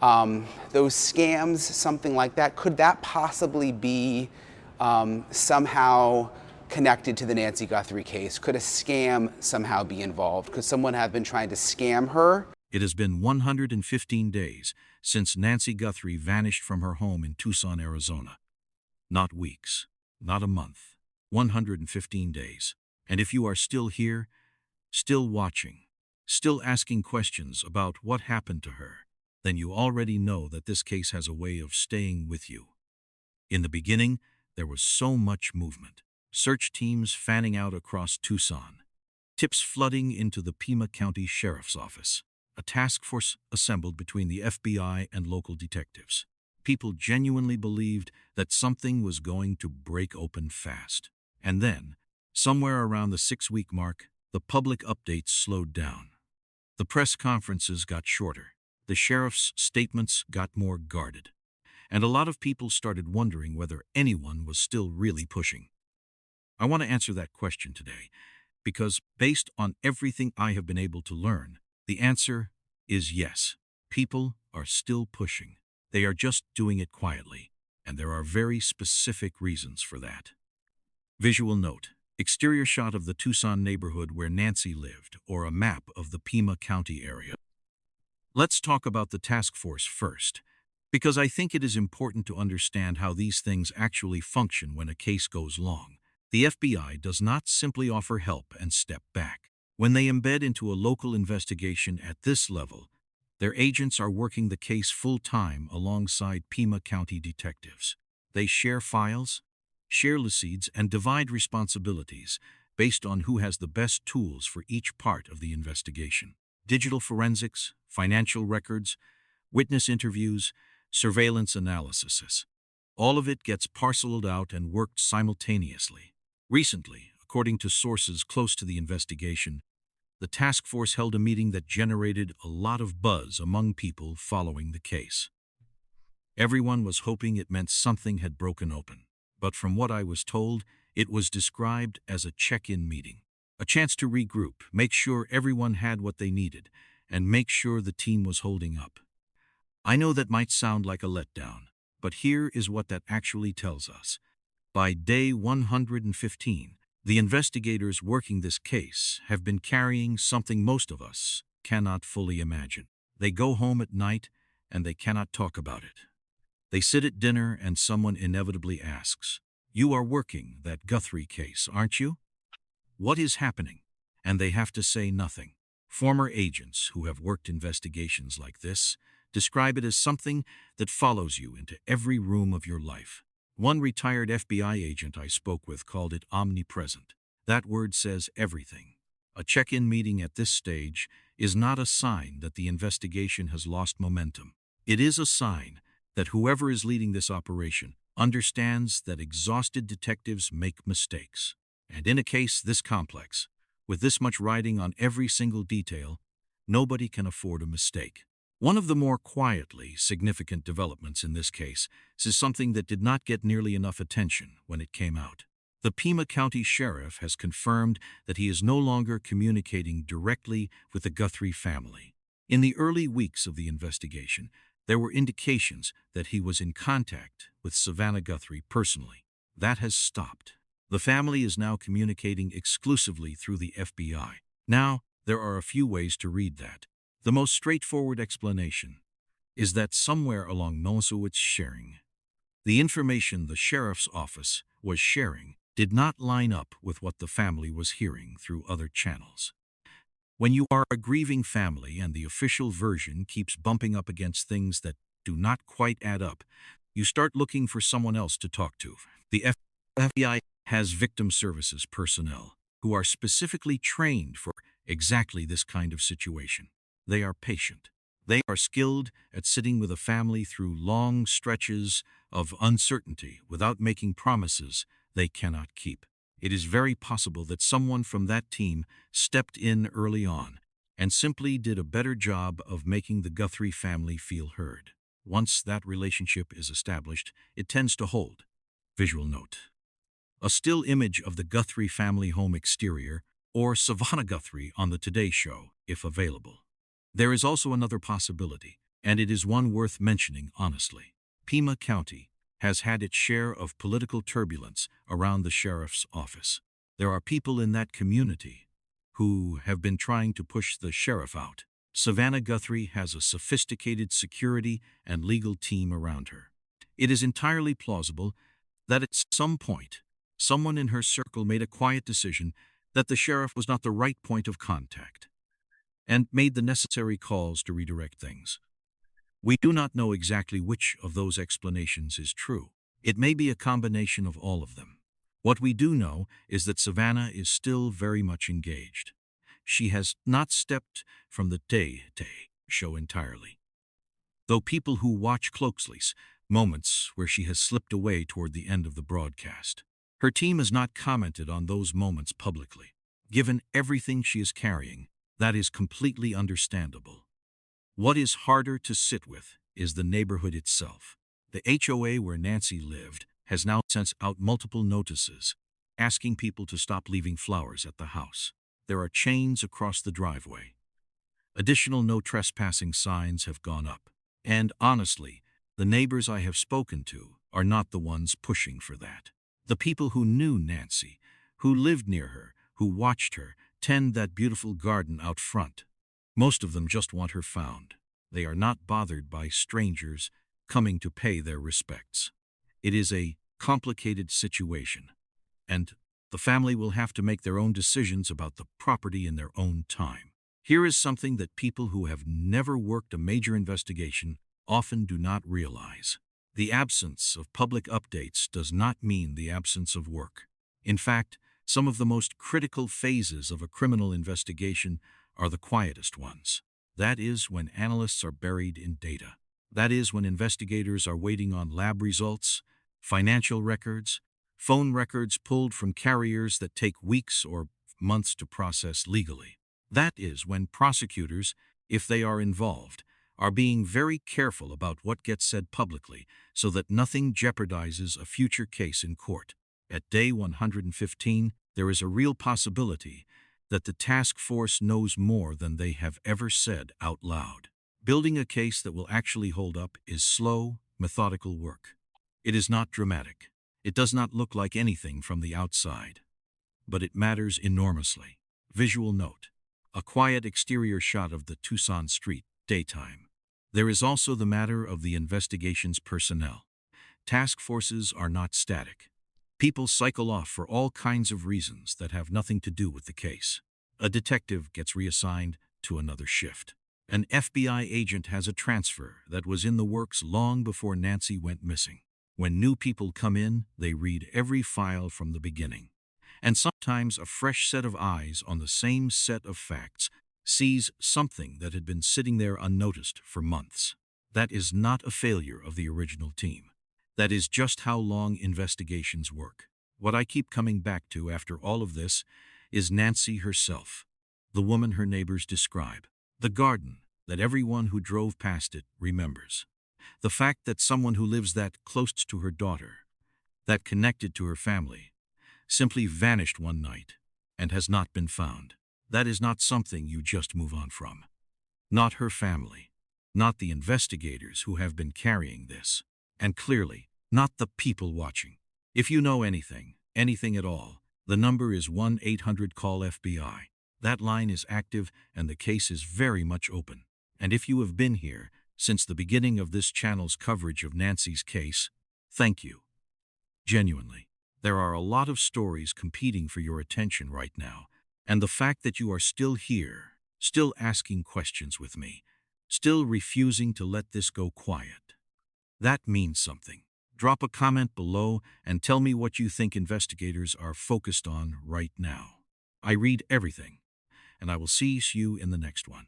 Those scams, something like that, could that possibly be somehow connected to the Nancy Guthrie case? Could a scam somehow be involved? Could someone have been trying to scam her? It has been 115 days since Nancy Guthrie vanished from her home in Tucson, Arizona. Not weeks, not a month, 115 days. And if you are still here, still watching, still asking questions about what happened to her, then you already know that this case has a way of staying with you. In the beginning, there was so much movement. Search teams fanning out across Tucson, tips flooding into the Pima County Sheriff's Office, a task force assembled between the FBI and local detectives. People genuinely believed that something was going to break open fast. And then, somewhere around the 6-week mark, the public updates slowed down. The press conferences got shorter. The sheriff's statements got more guarded. And a lot of people started wondering whether anyone was still really pushing. I want to answer that question today, because based on everything I have been able to learn, the answer is yes. People are still pushing. They are just doing it quietly, and there are very specific reasons for that. Visual note: exterior shot of the Tucson neighborhood where Nancy lived, or a map of the Pima County area. Let's talk about the task force first, because I think it is important to understand how these things actually function when a case goes long. The FBI does not simply offer help and step back. When they embed into a local investigation at this level, their agents are working the case full-time alongside Pima County detectives. They share files, share leads, and divide responsibilities based on who has the best tools for each part of the investigation. Digital forensics, financial records, witness interviews, surveillance analysis. All of it gets parceled out and worked simultaneously. Recently, according to sources close to the investigation, the task force held a meeting that generated a lot of buzz among people following the case. Everyone was hoping it meant something had broken open, but from what I was told, it was described as a check-in meeting. A chance to regroup, make sure everyone had what they needed, and make sure the team was holding up. I know that might sound like a letdown, but here is what that actually tells us. By day 115, the investigators working this case have been carrying something most of us cannot fully imagine. They go home at night and they cannot talk about it. They sit at dinner and someone inevitably asks, "You are working that Guthrie case, aren't you? What is happening?" And they have to say nothing. Former agents who have worked investigations like this describe it as something that follows you into every room of your life. One retired FBI agent I spoke with called it omnipresent. That word says everything. A check-in meeting at this stage is not a sign that the investigation has lost momentum. It is a sign that whoever is leading this operation understands that exhausted detectives make mistakes. And in a case this complex, with this much riding on every single detail, nobody can afford a mistake. One of the more quietly significant developments in this case is something that did not get nearly enough attention when it came out. The Pima County Sheriff has confirmed that he is no longer communicating directly with the Guthrie family. In the early weeks of the investigation, there were indications that he was in contact with Savannah Guthrie personally. That has stopped. The family is now communicating exclusively through the FBI. Now, there are a few ways to read that. The most straightforward explanation is that somewhere along Nosowitz sharing, the information the sheriff's office was sharing did not line up with what the family was hearing through other channels. When you are a grieving family and the official version keeps bumping up against things that do not quite add up, you start looking for someone else to talk to. The FBI has victim services personnel who are specifically trained for exactly this kind of situation. They are patient. They are skilled at sitting with a family through long stretches of uncertainty without making promises they cannot keep. It is very possible that someone from that team stepped in early on and simply did a better job of making the Guthrie family feel heard. Once that relationship is established, it tends to hold. Visual note: a still image of the Guthrie family home exterior, or Savannah Guthrie on the Today Show, if available. There is also another possibility. and it is one worth mentioning honestly. Pima County has had its share of political turbulence around the sheriff's office. There are people in that community who have been trying to push the sheriff out. Savannah Guthrie has a sophisticated security and legal team around her. It is entirely plausible that at some point, someone in her circle made a quiet decision that the sheriff was not the right point of contact and made the necessary calls to redirect things. We do not know exactly which of those explanations is true. It may be a combination of all of them. What we do know is that Savannah is still very much engaged. She has not stepped from the day-to-day show entirely. Though people who watch closely moments where she has slipped away toward the end of the broadcast. Her team has not commented on those moments publicly. Given everything she is carrying, that is completely understandable. What is harder to sit with is the neighborhood itself. The HOA where Nancy lived has now sent out multiple notices asking people to stop leaving flowers at the house. There are chains across the driveway. Additional no trespassing signs have gone up. And honestly, the neighbors I have spoken to are not the ones pushing for that. The people who knew Nancy, who lived near her, who watched her tend that beautiful garden out front. Most of them just want her found. They are not bothered by strangers coming to pay their respects. It is a complicated situation, and the family will have to make their own decisions about the property in their own time. Here is something that people who have never worked a major investigation often do not realize. The absence of public updates does not mean the absence of work. In fact, some of the most critical phases of a criminal investigation are the quietest ones. That is when analysts are buried in data. That is when investigators are waiting on lab results, financial records, phone records pulled from carriers that take weeks or months to process legally. That is when prosecutors, if they are involved, are being very careful about what gets said publicly so that nothing jeopardizes a future case in court. At day 115, there is a real possibility that the task force knows more than they have ever said out loud. Building a case that will actually hold up is slow, methodical work. It is not dramatic. It does not look like anything from the outside. But it matters enormously. Visual note: a quiet exterior shot of the Tucson street, daytime. There is also the matter of the investigation's personnel. Task forces are not static. People cycle off for all kinds of reasons that have nothing to do with the case. A detective gets reassigned to another shift. An FBI agent has a transfer that was in the works long before Nancy went missing. When new people come in, they read every file from the beginning. And sometimes a fresh set of eyes on the same set of facts sees something that had been sitting there unnoticed for months. That is not a failure of the original team. That is just how long investigations work. What I keep coming back to after all of this is Nancy herself, the woman her neighbors describe, the garden that everyone who drove past it remembers, the fact that someone who lives that close to her daughter, that connected to her family, simply vanished one night and has not been found. That is not something you just move on from. Not her family, not the investigators who have been carrying this, and clearly not the people watching. If you know anything at all, the number is 1-800-CALL-FBI. That line is active and the case is very much open. And if you have been here since the beginning of this channel's coverage of Nancy's case, thank you. Genuinely. There are a lot of stories competing for your attention right now, and the fact that you are still here, still asking questions with me, still refusing to let this go quiet, that means something. Drop a comment below and tell me what you think investigators are focused on right now. I read everything, and I will see you in the next one.